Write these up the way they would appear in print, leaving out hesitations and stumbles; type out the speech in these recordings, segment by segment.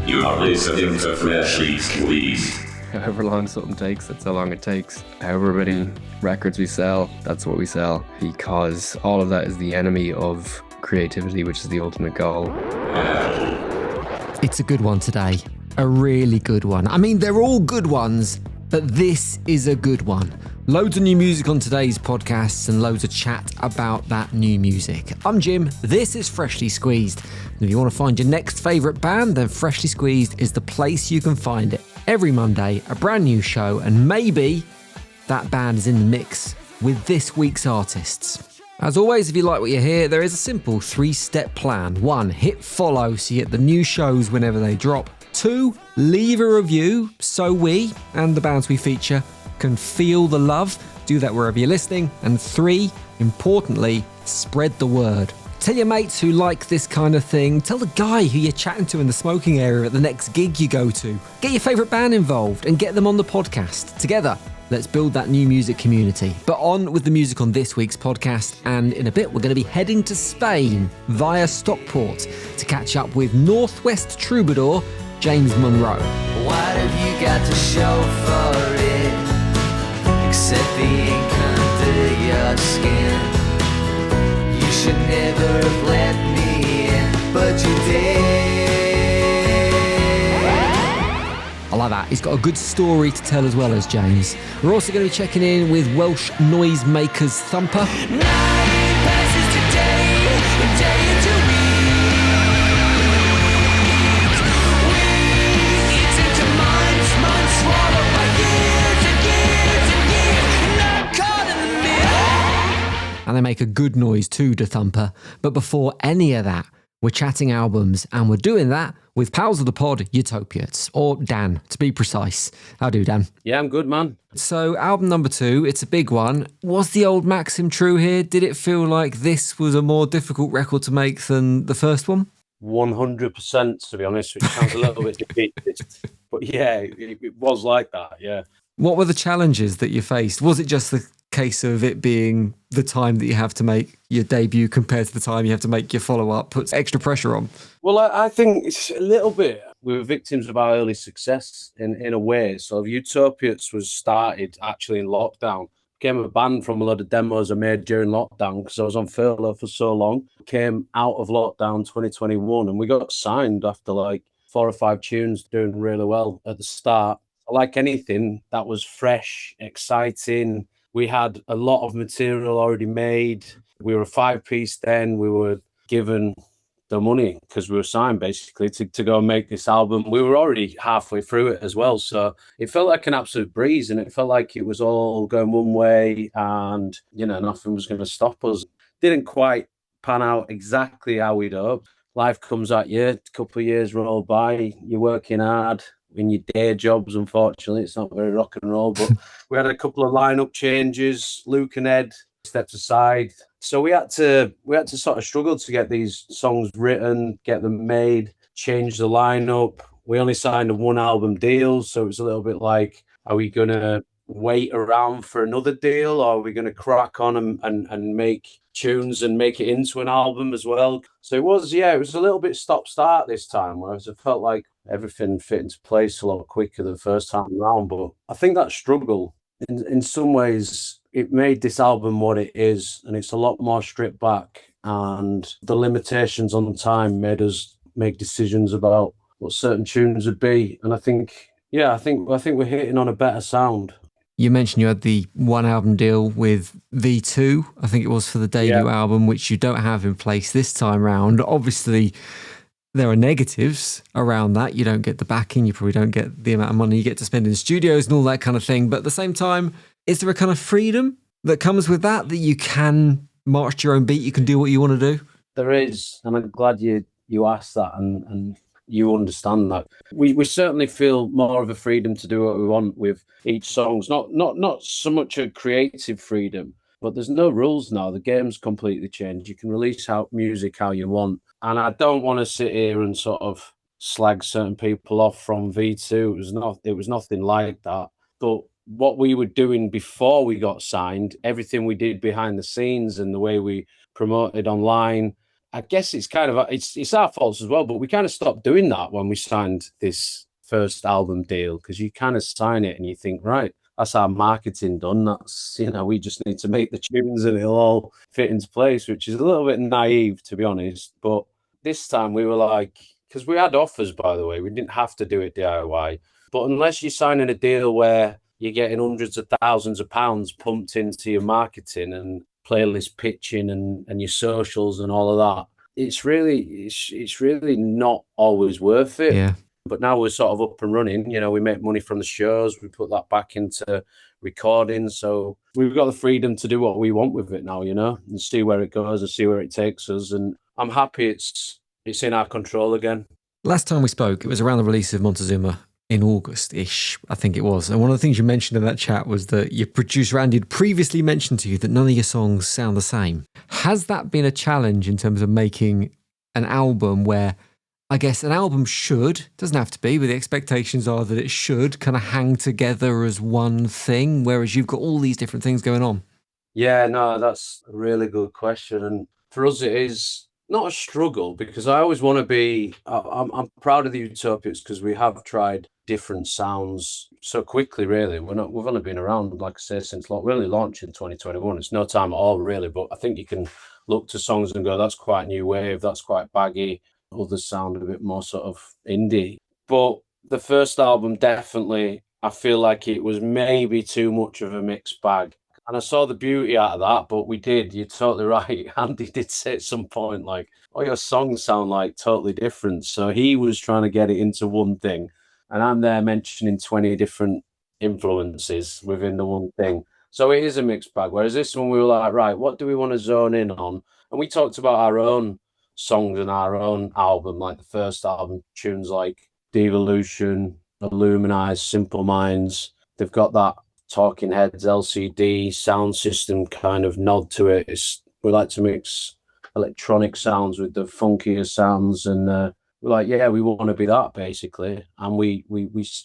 You are listening to Freshly Squeezed. However long something takes, that's how long it takes. However many records we sell, that's what we sell. Because all of that is the enemy of creativity, which is the ultimate goal. It's a good one today. A really good one. I mean, they're all good ones, but this is a good one. Loads of new music on today's podcasts and loads of chat about that new music. I'm Jim, this is Freshly Squeezed. And if you want to find your next favourite band, then Freshly Squeezed is the place you can find it. Every Monday, a brand new show, and maybe that band is in the mix with this week's artists. As always, if you like what you hear, there is a simple 3-step plan. 1, hit follow so you get the new shows whenever they drop. 2, leave a review so we, and the bands we feature, can feel the love. Do that wherever you're listening. And 3, importantly, spread the word. Tell your mates who like this kind of thing. Tell the guy who you're chatting to in the smoking area at the next gig you go to. Get your favourite band involved and get them on the podcast. Together, let's build that new music community. But on with the music on this week's podcast, and in a bit we're going to be heading to Spain via Stockport to catch up with Northwest troubadour James Munro. What have you got to show for it, except the ink under your skin? You should never have let me in, but you did. I like that. He's got a good story to tell as well as James. We're also going to be checking in with Welsh noisemakers THUMPER. Night passes to day, and day into week. Weeks into months, months swallowed by years and years and years. Not caught in the mirror. And they make a good noise too, to THUMPER. But before any of that, we're chatting albums, and we're doing that with pals of the pod, Utopiates, or Dan, to be precise. How do, Dan? Yeah, I'm good, man. So, album number 2, it's a big one. Was the old maxim true here? Did it feel like this was a more difficult record to make than the first one? 100%, to be honest, which sounds a little bit defeatist. But yeah, it was like that, yeah. What were the challenges that you faced? Was it just the case of it being the time that you have to make your debut compared to the time you have to make your follow-up puts extra pressure on? Well, I think it's a little bit. We were victims of our early success in a way. So Utopiates was started actually in lockdown. Became a band from a lot of demos I made during lockdown because I was on furlough for so long. Came out of lockdown 2021 and we got signed after like 4 or 5 tunes doing really well at the start. Like anything, that was fresh, exciting. We had a lot of material already made. We were a 5-piece then. We were given the money because we were signed basically to go and make this album. We were already halfway through it as well. So it felt like an absolute breeze and it felt like it was all going one way and, you know, nothing was going to stop us. Didn't quite pan out exactly how we'd hoped. Life comes at you, a couple of years roll by, you're working hard in your day jobs, unfortunately. It's not very rock and roll, but we had a couple of lineup changes. Luke and Ed stepped aside. So we had to sort of struggle to get these songs written, get them made, change the lineup. We only signed a 1-album deal, so it was a little bit like, are we going to wait around for another deal, or are we going to crack on and make tunes and make it into an album as well? So it was a little bit stop-start this time, whereas it felt like everything fit into place a lot quicker than the first time around. But I think that struggle, in some ways, it made this album what it is, and it's a lot more stripped back, and the limitations on time made us make decisions about what certain tunes would be. And I think we're hitting on a better sound. You mentioned you had the 1-album deal with V2, I think it was, for the debut album, which you don't have in place this time round. Obviously, there are negatives around that. You don't get the backing, you probably don't get the amount of money you get to spend in studios and all that kind of thing. But at the same time, is there a kind of freedom that comes with that you can march to your own beat, you can do what you want to do? There is, and I'm glad you asked that and you understand that. We certainly feel more of a freedom to do what we want with each song. It's not so much a creative freedom, but there's no rules now. The game's completely changed. You can release music how you want. And I don't want to sit here and sort of slag certain people off from V2. It was nothing like that. But what we were doing before we got signed, everything we did behind the scenes and the way we promoted online, I guess it's kind of it's our faults as well, but we kind of stopped doing that when we signed this first album deal, because you kind of sign it and you think, right, that's our marketing done. That's, we just need to make the tunes and it'll all fit into place, which is a little bit naive, to be honest. But this time we were like, because we had offers, by the way, we didn't have to do it DIY. But unless you're signing a deal where you're getting hundreds of thousands of pounds pumped into your marketing and playlist pitching and your socials and all of that, it's really not always worth it. Yeah. But now we're sort of up and running. We make money from the shows. We put that back into recording. So we've got the freedom to do what we want with it now, and see where it goes and see where it takes us. And I'm happy it's in our control again. Last time we spoke, it was around the release of Montezuma in August-ish, I think it was. And one of the things you mentioned in that chat was that your producer Andy had previously mentioned to you that none of your songs sound the same. Has that been a challenge in terms of making an album where, I guess, an album doesn't have to be, but the expectations are that it should kind of hang together as one thing, whereas you've got all these different things going on? Yeah, no, that's a really good question. And for us, it is not a struggle, because I always want to be, I'm proud of the Utopiates because we have tried different sounds so quickly, really. We've only been around, like I said, since we only launched in 2021. It's no time at all, really, but I think you can look to songs and go, that's quite new wave, that's quite baggy. Others sound a bit more sort of indie. But the first album, definitely, I feel like it was maybe too much of a mixed bag. And I saw the beauty out of that, but you're totally right. Andy did say at some point, like, your songs sound like totally different. So he was trying to get it into one thing. And I'm there mentioning 20 different influences within the one thing. So it is a mixed bag. Whereas this one, we were like, right, what do we want to zone in on? And we talked about our own songs and our own album, like the first album, tunes like Devolution, Illuminize, Simple Minds. They've got that Talking Heads LCD sound system kind of nod to it. We like to mix electronic sounds with the funkier sounds, and we're like, yeah, we want to be that, basically. And we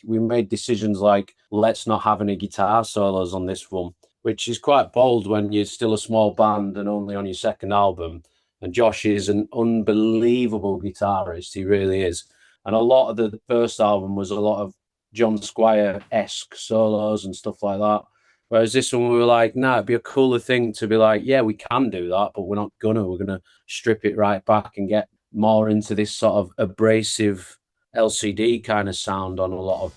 made decisions like, let's not have any guitar solos on this one, which is quite bold when you're still a small band and only on your second album. And Josh is an unbelievable guitarist. He really is. And a lot of the first album was a lot of John Squire-esque solos and stuff like that. Whereas this one, we were like, it'd be a cooler thing to be like, yeah, we can do that, but we're not gonna. We're gonna strip it right back and get more into this sort of abrasive LCD kind of sound on a lot of.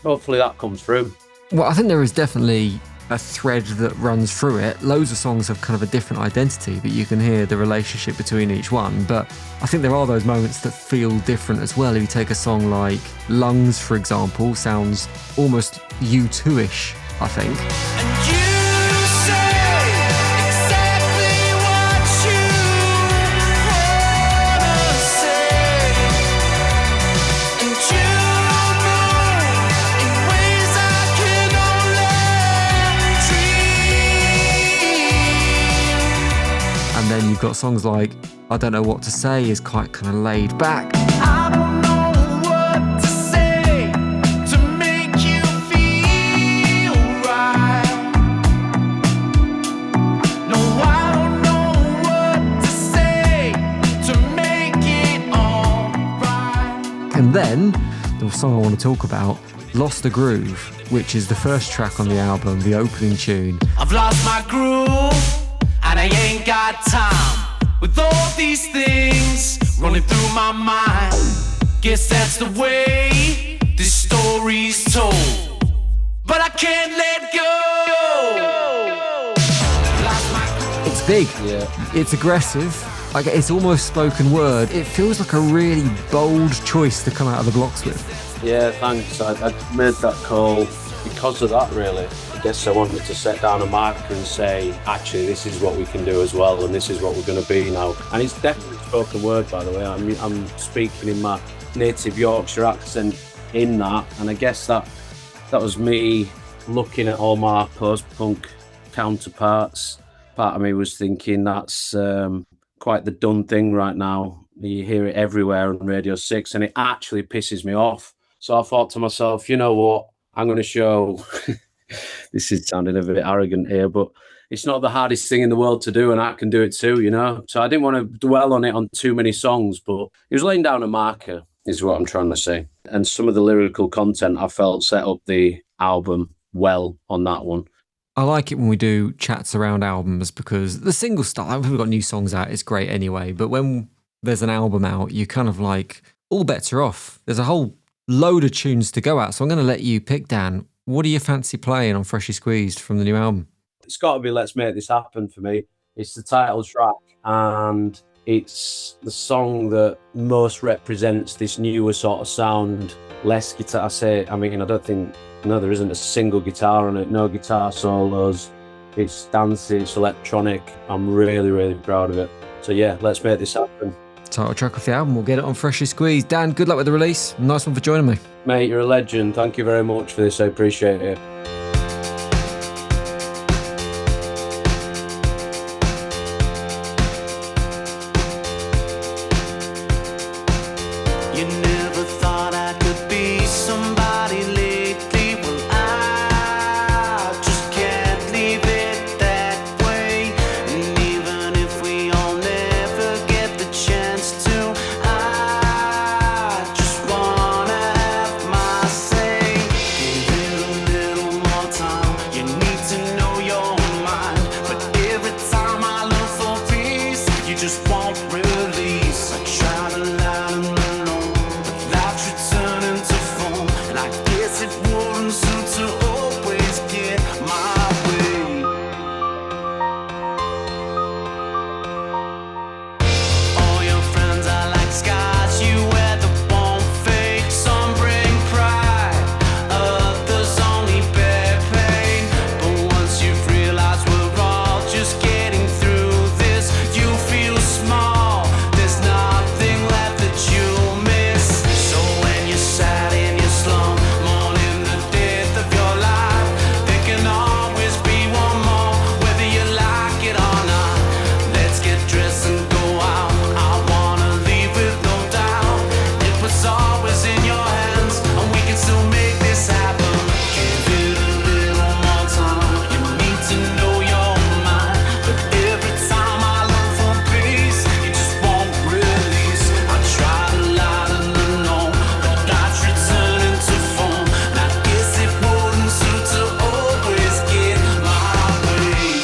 Hopefully that comes through. Well, I think there is definitely a thread that runs through it. Loads of songs have kind of a different identity, but you can hear the relationship between each one. But I think there are those moments that feel different as well. If you take a song like Lungs, for example, sounds almost U2-ish, I think. And you say exactly what you wanna say, and you move in ways I can only dream. And then you've got songs like I Don't Know What to Say is quite kind of laid back. I don't know what to say to make you feel right. No, I don't know what to say to make it all right. And then the song I want to talk about, Lost the Groove, which is the first track on the album, the opening tune. I've lost my groove and I ain't got time. With all these things running through my mind, guess that's the way this story's told. But I can't let go. Lost my groove. It's big. Yeah. It's aggressive. Like, it's almost spoken word. It feels like a really bold choice to come out of the blocks with. Yeah, thanks. I made that call because of that, really. I guess I wanted to set down a marker and say, actually, this is what we can do as well, and this is what we're going to be now. And it's definitely spoken word, by the way. I'm speaking in my native Yorkshire accent in that, and I guess that was me looking at all my post-punk counterparts. Part of me was thinking that's quite the done thing right now. You hear it everywhere on Radio 6, and it actually pisses me off. So I thought to myself, you know what, I'm going to show... This is sounding a bit arrogant here, but it's not the hardest thing in the world to do, and I can do it too, you know? So I didn't want to dwell on it on too many songs, but he was laying down a marker, is what I'm trying to say. And some of the lyrical content I felt set up the album well on that one. I like it when we do chats around albums because the single stuff, we've got new songs out, it's great anyway. But when there's an album out, you kind of like, all bets are off. There's a whole load of tunes to go out. So I'm going to let you pick, Dan. What do you fancy playing on Freshly Squeezed from the new album? It's got to be Let's Make This Happen for me. It's the title track, and it's the song that most represents this newer sort of sound. Less guitar, I don't think, no, there isn't a single guitar on it, no guitar solos. It's dancey, it's electronic. I'm really, really proud of it. So yeah, Let's Make This Happen. Title track off the album, we'll get it on Freshly Squeezed. Dan, good luck with the release. Nice one for joining me. Mate, you're a legend. Thank you very much for this, I appreciate it. You never thought I could be somebody lately. Well, I just can't leave it that way. And even if we all never get the chance to, I just wanna have my say. Give it a little more time. You need to know your mind. But every time I look for peace, you just won't release. I try to lie to me. Life's returning to form, and I guess it wouldn't suit to always get my way. All your friends are like skies, you wear the won't fade. Some bring pride, others only bear pain. But once you've realized we're all just getting through this, you feel small, there's nothing left that you miss. So when you're sad in your slum, mourning the death of your life, there can always be one more, whether you like it or not. Let's get dressed and go out. I wanna leave with no doubt. It was always in your hands, and we can still make this happen. Give it a little more time. You need to know your mind. But every time I look for peace, you just won't release. I try to lie to know that life's returning to form, and I guess it wouldn't suit to always get my way.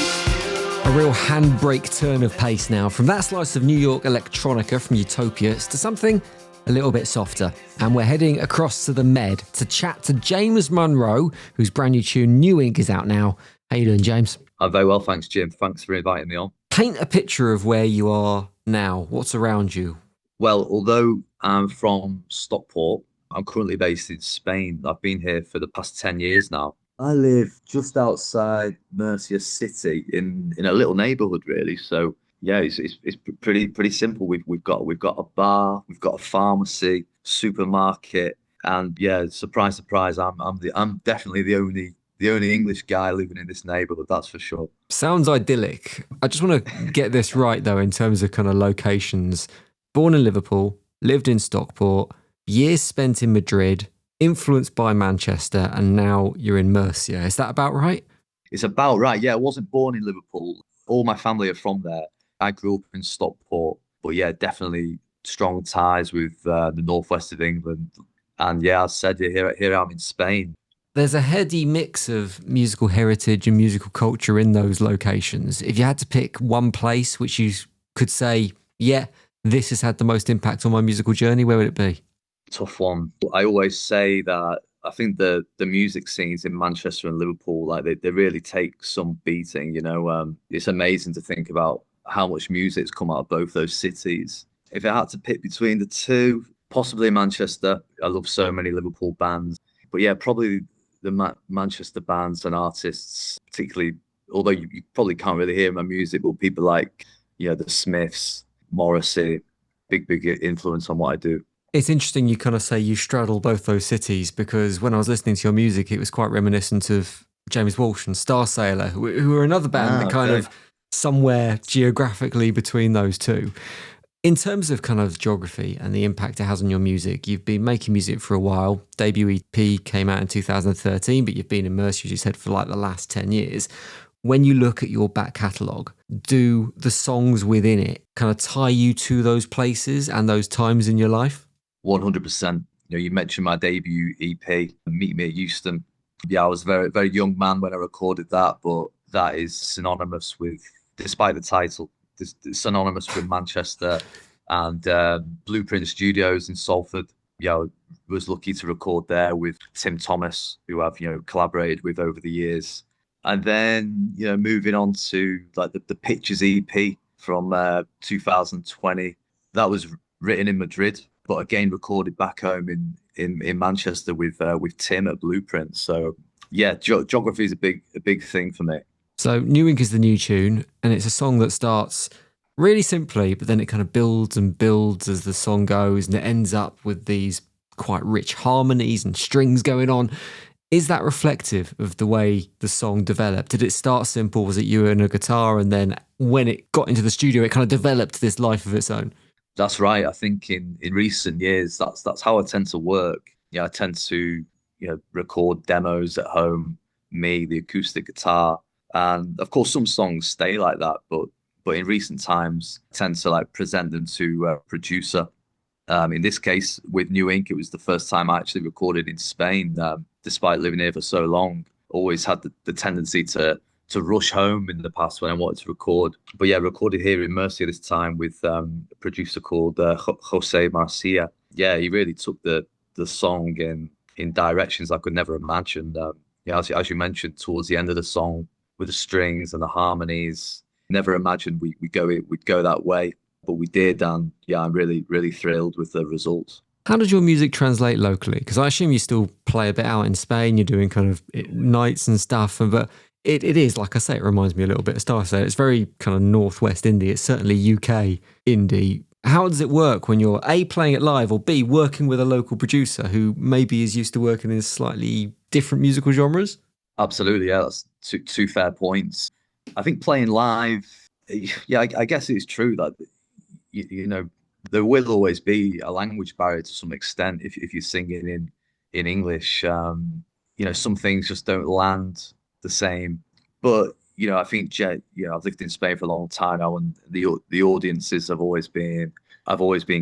A real handbrake turn of pace now from that slice of New York electronica from Utopiates to something a little bit softer. And we're heading across to the Med to chat to James Munro, whose brand new tune New Ink is out now. How you doing, James? I'm very well, thanks, Jim. Thanks for inviting me on. Paint a picture of where you are now. What's around you? Well, although I'm from Stockport, I'm currently based in Spain. I've been here for the past 10 years now. I live just outside Murcia City in a little neighborhood, really. So yeah, it's pretty simple. We've got a bar, we've got a pharmacy, supermarket, and yeah, surprise, surprise, I'm definitely the only English guy living in this neighborhood. That's for sure. Sounds idyllic. I just want to get this right, though, in terms of kind of locations. Born in Liverpool, lived in Stockport, years spent in Madrid, influenced by Manchester, and now you're in Murcia. Is that about right? It's about right. Yeah, I wasn't born in Liverpool. All my family are from there. I grew up in Stockport, but yeah, definitely strong ties with the northwest of England. And yeah, as I said, here I'm in Spain. There's a heady mix of musical heritage and musical culture in those locations. If you had to pick one place which you could say, yeah, this has had the most impact on my musical journey, where would it be? Tough one. I always say that I think the music scenes in Manchester and Liverpool, like they really take some beating, you know. It's amazing to think about how much music's come out of both those cities. If I had to pick between the two, possibly Manchester. I love so many Liverpool bands. But yeah, probably the Manchester bands and artists, particularly, although you probably can't really hear my music, but people like, you know, the Smiths, Morrissey, big influence on what I do. It's interesting you kind of say you straddle both those cities, because when I was listening to your music, it was quite reminiscent of James Walsh and Star Sailor, who are another band that kind of somewhere geographically between those two. In terms of kind of geography and the impact it has on your music, you've been making music for a while. Debut EP came out in 2013, but you've been in Murcia, as you said, for like the last 10 years. when you look at your back catalogue, do the songs within it kind of tie you to those places and those times in your life? 100%. You mentioned my debut EP, Meet Me at Euston. Yeah, I was a very, very young man when I recorded that, but that is synonymous with, despite the title, it's synonymous with Manchester and Blueprint Studios in Salford. Yeah, I was lucky to record there with Tim Thomas, who I've collaborated with over the years. And then moving on to like the Pictures EP from 2020. That was written in Madrid, but again recorded back home in Manchester with Tim at Blueprint. So yeah, geography is a big thing for me. So New Ink is the new tune, and it's a song that starts really simply, but then it kind of builds and builds as the song goes, and it ends up with these quite rich harmonies and strings going on. Is that reflective of the way the song developed? Did it start simple? Was it you and a guitar, and then when it got into the studio, it kind of developed this life of its own? That's right. I think in recent years, that's how I tend to work. Yeah, I tend to record demos at home, me, the acoustic guitar, and of course some songs stay like that. But in recent times, I tend to like present them to a producer. In this case, with New Ink, it was the first time I actually recorded in Spain. Despite living here for so long, always had the tendency to rush home in the past when I wanted to record. But yeah, recorded here in Murcia this time with a producer called Jose Marcia. Yeah, he really took the song in directions I could never imagine. As you mentioned, towards the end of the song, with the strings and the harmonies, never imagined we'd go that way, but we did. And yeah, I'm really, really thrilled with the results. How does your music translate locally? Because I assume you still play a bit out in Spain. You're doing kind of nights and stuff, but it is, like I say, it reminds me a little bit of Starset. It's very kind of Northwest indie. It's certainly UK indie. How does it work when you're A, playing it live, or B, working with a local producer who maybe is used to working in slightly different musical genres? Absolutely, yeah, that's two fair points. I think playing live, yeah, I guess it's true that there will always be a language barrier to some extent if you're singing in English. Some things just don't land the same. But I think I've lived in Spain for a long time now, and the audiences have always been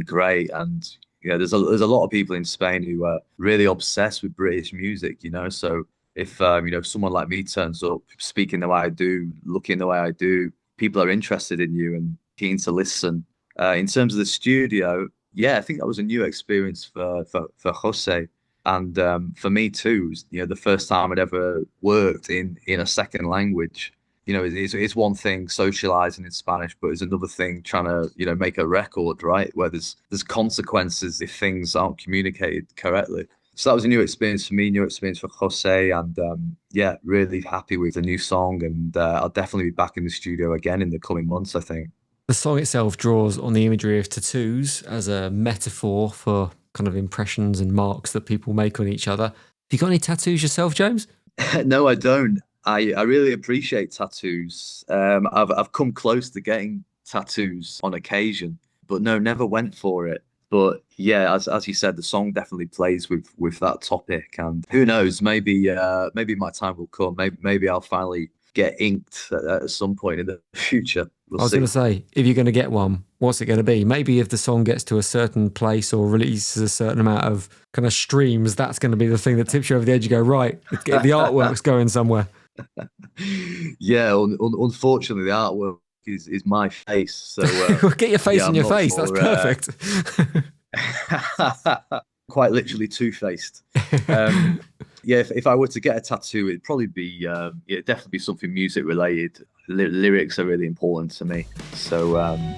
great. And there's a lot of people in Spain who are really obsessed with British music. So if someone like me turns up, speaking the way I do, looking the way I do, people are interested in you and keen to listen. In terms of the studio, yeah, I think that was a new experience for Jose, and for me too. It was, the first time I'd ever worked in a second language. It's one thing socializing in Spanish, but it's another thing trying to make a record, right, where there's consequences if things aren't communicated correctly. So that was a new experience for me, new experience for Jose, and yeah, really happy with the new song, and I'll definitely be back in the studio again in the coming months, I think. The song itself draws on the imagery of tattoos as a metaphor for kind of impressions and marks that people make on each other. Have you got any tattoos yourself, James? No, I don't. I really appreciate tattoos. I've come close to getting tattoos on occasion, but no, never went for it. But yeah, as you said, the song definitely plays with that topic, and who knows, maybe my time will come. Maybe I'll finally get inked at some point in the future. I was going to say, if you're going to get one, what's it going to be? Maybe if the song gets to a certain place or releases a certain amount of kind of streams, that's going to be the thing that tips you over the edge. You go, right, the artwork's going somewhere. Yeah, unfortunately, the artwork is my face. So get your face in your face. Sure, that's perfect. Quite literally two-faced. Yeah, if I were to get a tattoo, it'd probably be definitely be something music related. Lyrics are really important to me, so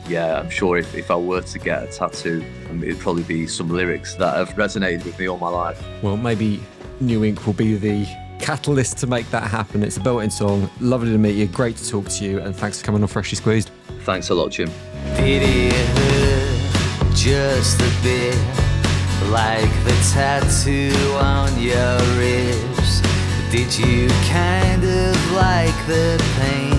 yeah, I'm sure if I were to get a tattoo, it'd probably be some lyrics that have resonated with me all my life. Well, maybe New Ink will be the catalyst to make that happen. It's a belting song. Lovely to meet you. Great to talk to you, and thanks for coming on Freshly Squeezed. Thanks a lot, Jim. Did it hurt just a bit, like the tattoo on your ribs? Did you kind of like the pain?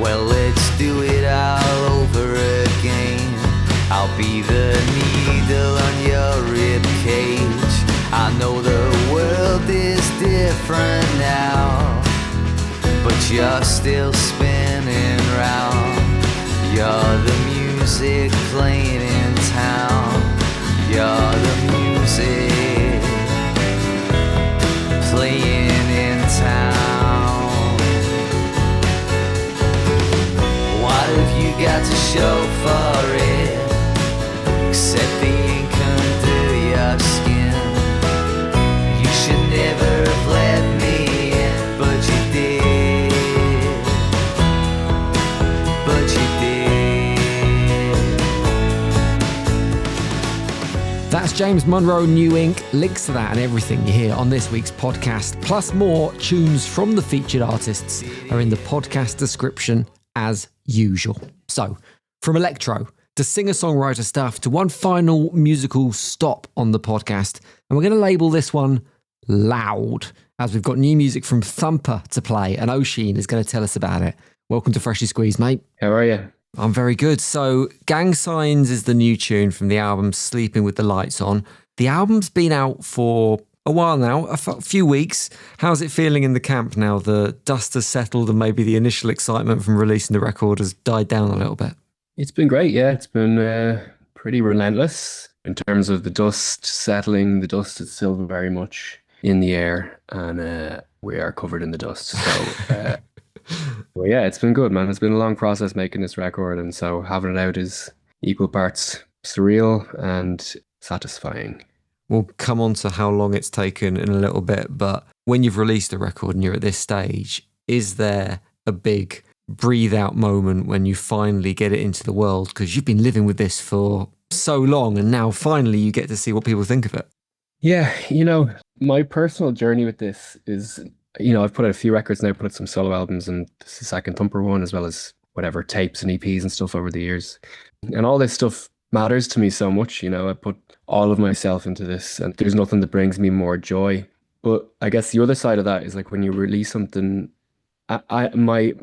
Well, let's do it all over again. I'll be the needle on your rib cage. I know the world is different now, but you're still spinning round. You're the music playing in town. You're the music playing in town. What have you got to show for it, except the ink under your skin? You should never have let me in, but you did. But you did. That's James Munro, New Ink. Links to that and everything you hear on this week's podcast, plus more tunes from the featured artists, are in the podcast description as usual. So, from electro to singer-songwriter stuff to one final musical stop on the podcast, and we're going to label this one loud, as we've got new music from Thumper to play, and Oisin is going to tell us about it. Welcome to Freshly Squeezed, mate. How are you? I'm very good. So, Gang Signs is the new tune from the album Sleeping with the Lights On. The album's been out for a while now, a few weeks. How's it feeling in the camp now? The dust has settled and maybe the initial excitement from releasing the record has died down a little bit. It's been great, yeah. It's been pretty relentless in terms of the dust settling. The dust is still very much in the air, and we are covered in the dust. So, well, yeah, it's been good, man. It's been a long process making this record, and so having it out is equal parts surreal and satisfying. We'll come on to how long it's taken in a little bit, but when you've released a record and you're at this stage, is there a big breathe out moment when you finally get it into the world? Because you've been living with this for so long, and now finally you get to see what people think of it. Yeah, my personal journey with this is, I've put out a few records now, put out some solo albums, and this is the second Thumper one, as well as whatever tapes and EPs and stuff over the years. And all this stuff matters to me so much. I put all of myself into this, and there's nothing that brings me more joy. But I guess the other side of that is like when you release something, my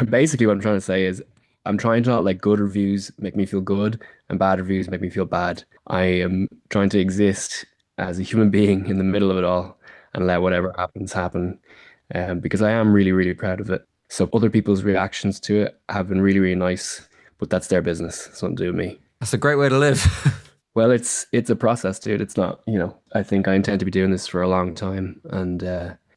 basically what I'm trying to say is I'm trying to not let good reviews make me feel good and bad reviews make me feel bad. I am trying to exist as a human being in the middle of it all and let whatever happens happen, because I am really, really proud of it. So other people's reactions to it have been really, really nice, but that's their business. It's nothing to do with me. That's a great way to live. Well, it's a process, dude. It's not, I think I intend to be doing this for a long time, and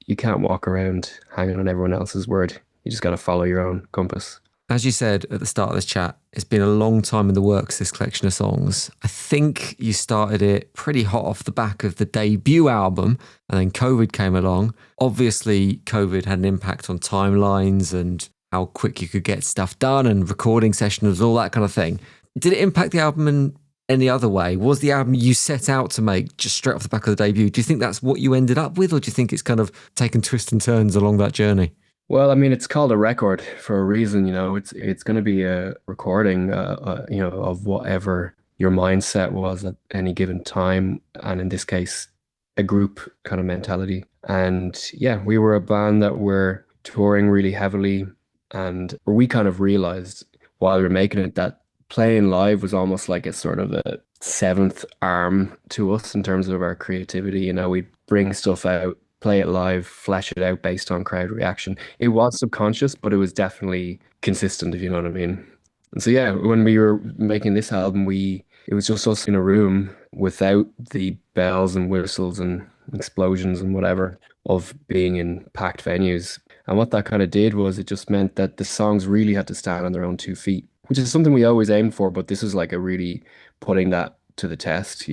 you can't walk around hanging on everyone else's word. You just got to follow your own compass. As you said at the start of this chat, it's been a long time in the works, this collection of songs. I think you started it pretty hot off the back of the debut album, and then COVID came along. Obviously, COVID had an impact on timelines and how quick you could get stuff done and recording sessions, all that kind of thing. Did it impact the album in any other way? Was the album you set out to make just straight off the back of the debut? Do you think that's what you ended up with, or do you think it's kind of taken twists and turns along that journey? Well, I mean, it's called a record for a reason. It's going to be a recording, of whatever your mindset was at any given time, and in this case, a group kind of mentality. And yeah, we were a band that were touring really heavily, and we kind of realized while we were making it that playing live was almost like a sort of a seventh arm to us in terms of our creativity. We'd bring stuff out, play it live, flesh it out based on crowd reaction. It was subconscious, but it was definitely consistent, if you know what I mean. And so yeah, when we were making this album, it was just us in a room without the bells and whistles and explosions and whatever of being in packed venues. And what that kind of did was it just meant that the songs really had to stand on their own 2 feet, which is something we always aimed for, but this was like a really putting that to the test,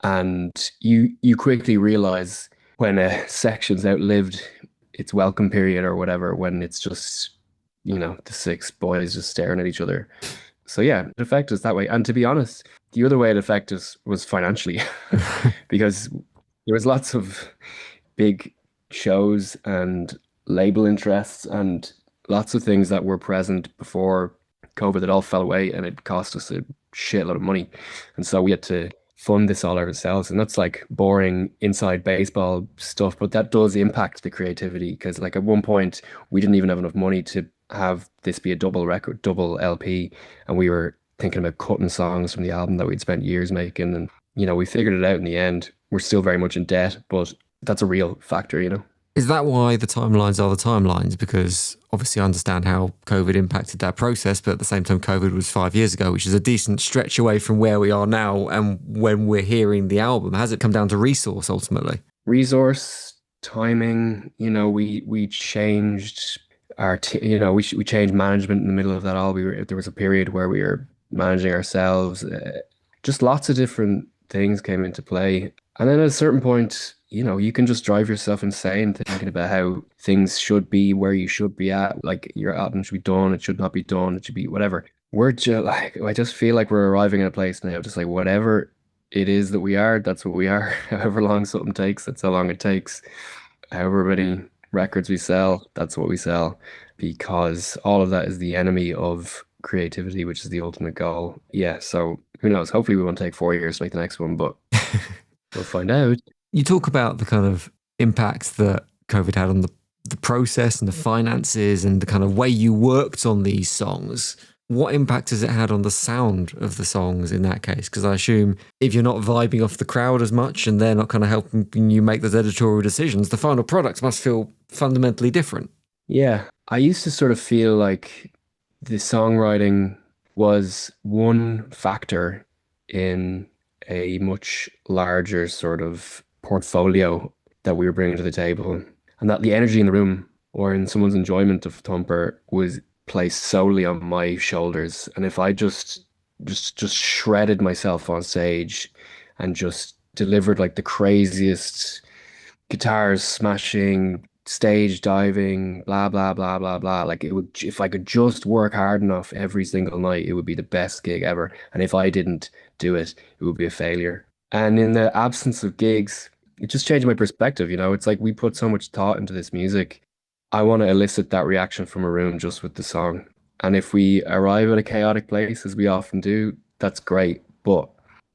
And you quickly realize when a section's outlived its welcome period or whatever, when it's just, the 6 boys just staring at each other. So yeah, it affected us that way. And to be honest, the other way it affected us was financially, because there was lots of big shows and label interests and lots of things that were present before COVID that all fell away, and it cost us a shitload of money. And so we had to fund this all ourselves, and that's like boring inside baseball stuff, but that does impact the creativity, because like at one point we didn't even have enough money to have this be a double record, double LP, and we were thinking about cutting songs from the album that we'd spent years making, and we figured it out in the end. We're still very much in debt, but that's a real factor. Is that why the timelines are the timelines? Because obviously I understand how COVID impacted that process, but at the same time, COVID was 5 years ago, which is a decent stretch away from where we are now. And when we're hearing the album, has it come down to resource ultimately? Resource, timing, we changed we changed management in the middle of that all. There was a period where we were managing ourselves. Just lots of different things came into play. And then at a certain point, you can just drive yourself insane thinking about how things should be, where you should be at. Like your album should be done, it should not be done, it should be whatever. We're just I just feel like we're arriving at a place now, just like whatever it is that we are, that's what we are. However long something takes, that's how long it takes. However many records we sell, that's what we sell. Because all of that is the enemy of creativity, which is the ultimate goal. Yeah, so who knows? Hopefully we won't take 4 years to make the next one, but we'll find out. You talk about the kind of impact that COVID had on the process and the finances and the kind of way you worked on these songs. What impact has it had on the sound of the songs in that case? Because I assume if you're not vibing off the crowd as much and they're not kind of helping you make those editorial decisions, the final product must feel fundamentally different. Yeah, I used to sort of feel like the songwriting was one factor in a much larger sort of portfolio that we were bringing to the table, and that the energy in the room or in someone's enjoyment of Thumper was placed solely on my shoulders. And if I just shredded myself on stage and just delivered like the craziest guitars smashing, stage diving, blah blah blah blah blah, like it would, if I could just work hard enough every single night, it would be the best gig ever. And if I didn't do it, it would be a failure. And in the absence of gigs, it just changed my perspective. It's like we put so much thought into this music. I want to elicit that reaction from a room just with the song. And if we arrive at a chaotic place, as we often do, that's great. But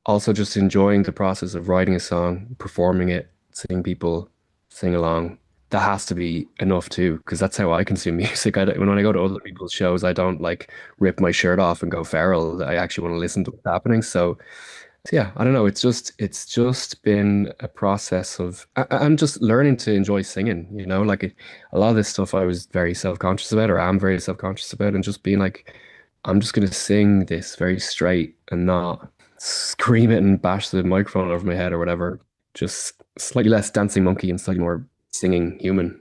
also just enjoying the process of writing a song, performing it, seeing people sing along, that has to be enough too, because that's how I consume music. When I go to other people's shows, I don't like rip my shirt off and go feral. I actually want to listen to what's happening. So yeah, I don't know. It's just been a process of I'm just learning to enjoy singing. Like a lot of this stuff I was very self-conscious about, or am very self-conscious about, and just being like, I'm just gonna sing this very straight and not scream it and bash the microphone over my head or whatever. Just slightly less dancing monkey and slightly more singing human.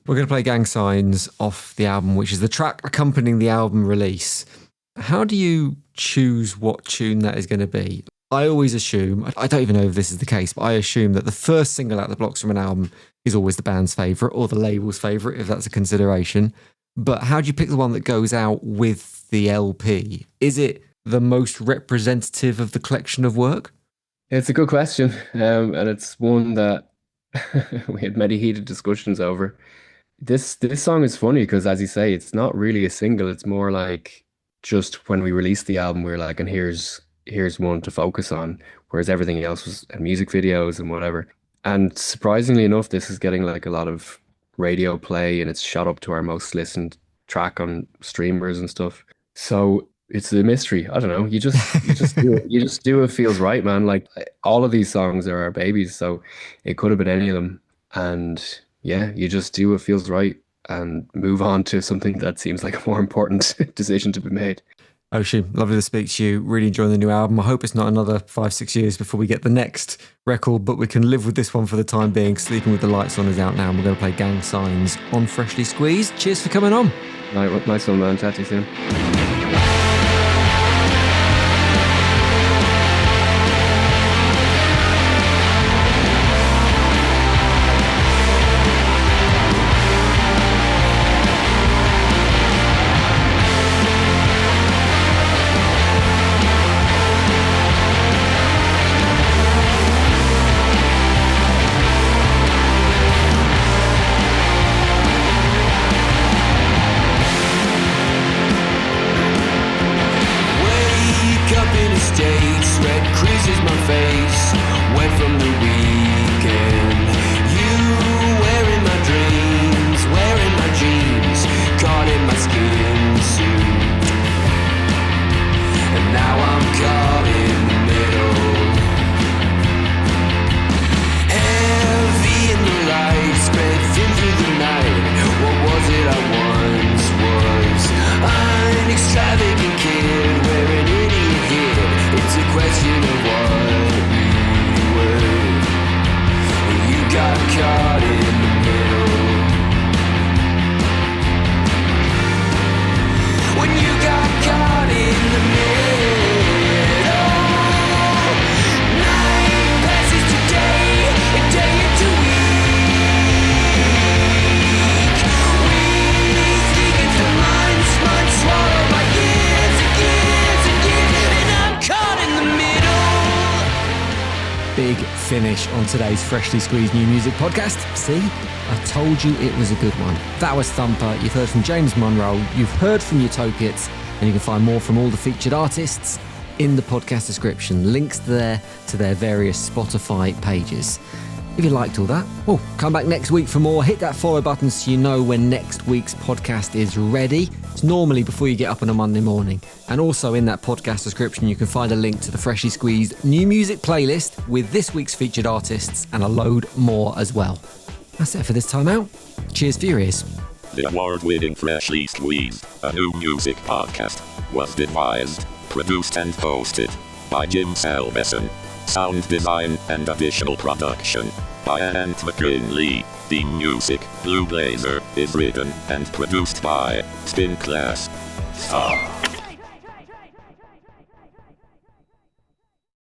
We're going to play Gang Signs off the album, which is the track accompanying the album release. How do you choose what tune that is going to be? I always assume, I don't even know if this is the case, but I assume that the first single out the blocks from an album is always the band's favourite or the label's favourite, if that's a consideration. But how do you pick the one that goes out with the LP? Is it the most representative of the collection of work? It's a good question, and it's one that we had many heated discussions over. This song is funny because, as you say, it's not really a single. It's more like just when we released the album, we were like, and here's one to focus on, whereas everything else was music videos and whatever. And surprisingly enough, this is getting like a lot of radio play, and it's shot up to our most listened track on streamers and stuff. So it's a mystery. I don't know. You just do it. You just do what feels right, man. Like all of these songs are our babies, so it could have been any of them. And yeah, you just do what feels right and move on to something that seems like a more important decision to be made. Oisin, lovely to speak to you. Really enjoying the new album. I hope it's not another 5-6 years before we get the next record, but we can live with this one for the time being. Sleeping with the Lights On is out now, and we're going to play Gang Signs on Freshly Squeezed. Cheers for coming on. Right, nice one, man. Chat to you soon. Heavy in the light, big finish on today's Freshly Squeezed New Music podcast. See, I told you it was a good one. That was Thumper. You've heard from James Munro. You've heard from Utopiates. And you can find more from all the featured artists in the podcast description. Links there to their various Spotify pages. If you liked all that, well, come back next week for more. Hit that follow button so you know when next week's podcast is ready. It's normally before you get up on a Monday morning. And also in that podcast description, you can find a link to the Freshly Squeezed new music playlist with this week's featured artists and a load more as well. That's it for this time out. Cheers for your ears. The award-winning Freshly Squeezed, a new music podcast, was devised, produced and hosted by Jim Salveson. Sound design and additional production by Ant McKinley. Theme music, Blue Blazer, is written and produced by Spin Class.